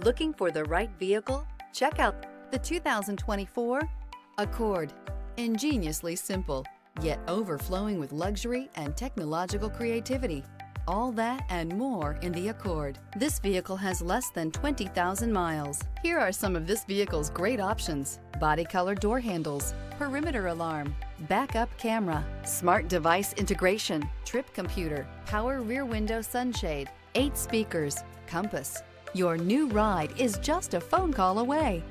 Looking for the right vehicle? Check out the 2024 Accord. Ingeniously simple, yet overflowing with luxury and technological creativity. All that and more in the Accord. This vehicle has less than 20,000 miles. Here are some of this vehicle's great options: body color door handles, perimeter alarm, backup camera, smart device integration, trip computer, power rear window sunshade, 8 speakers, compass. Your new ride is just a phone call away.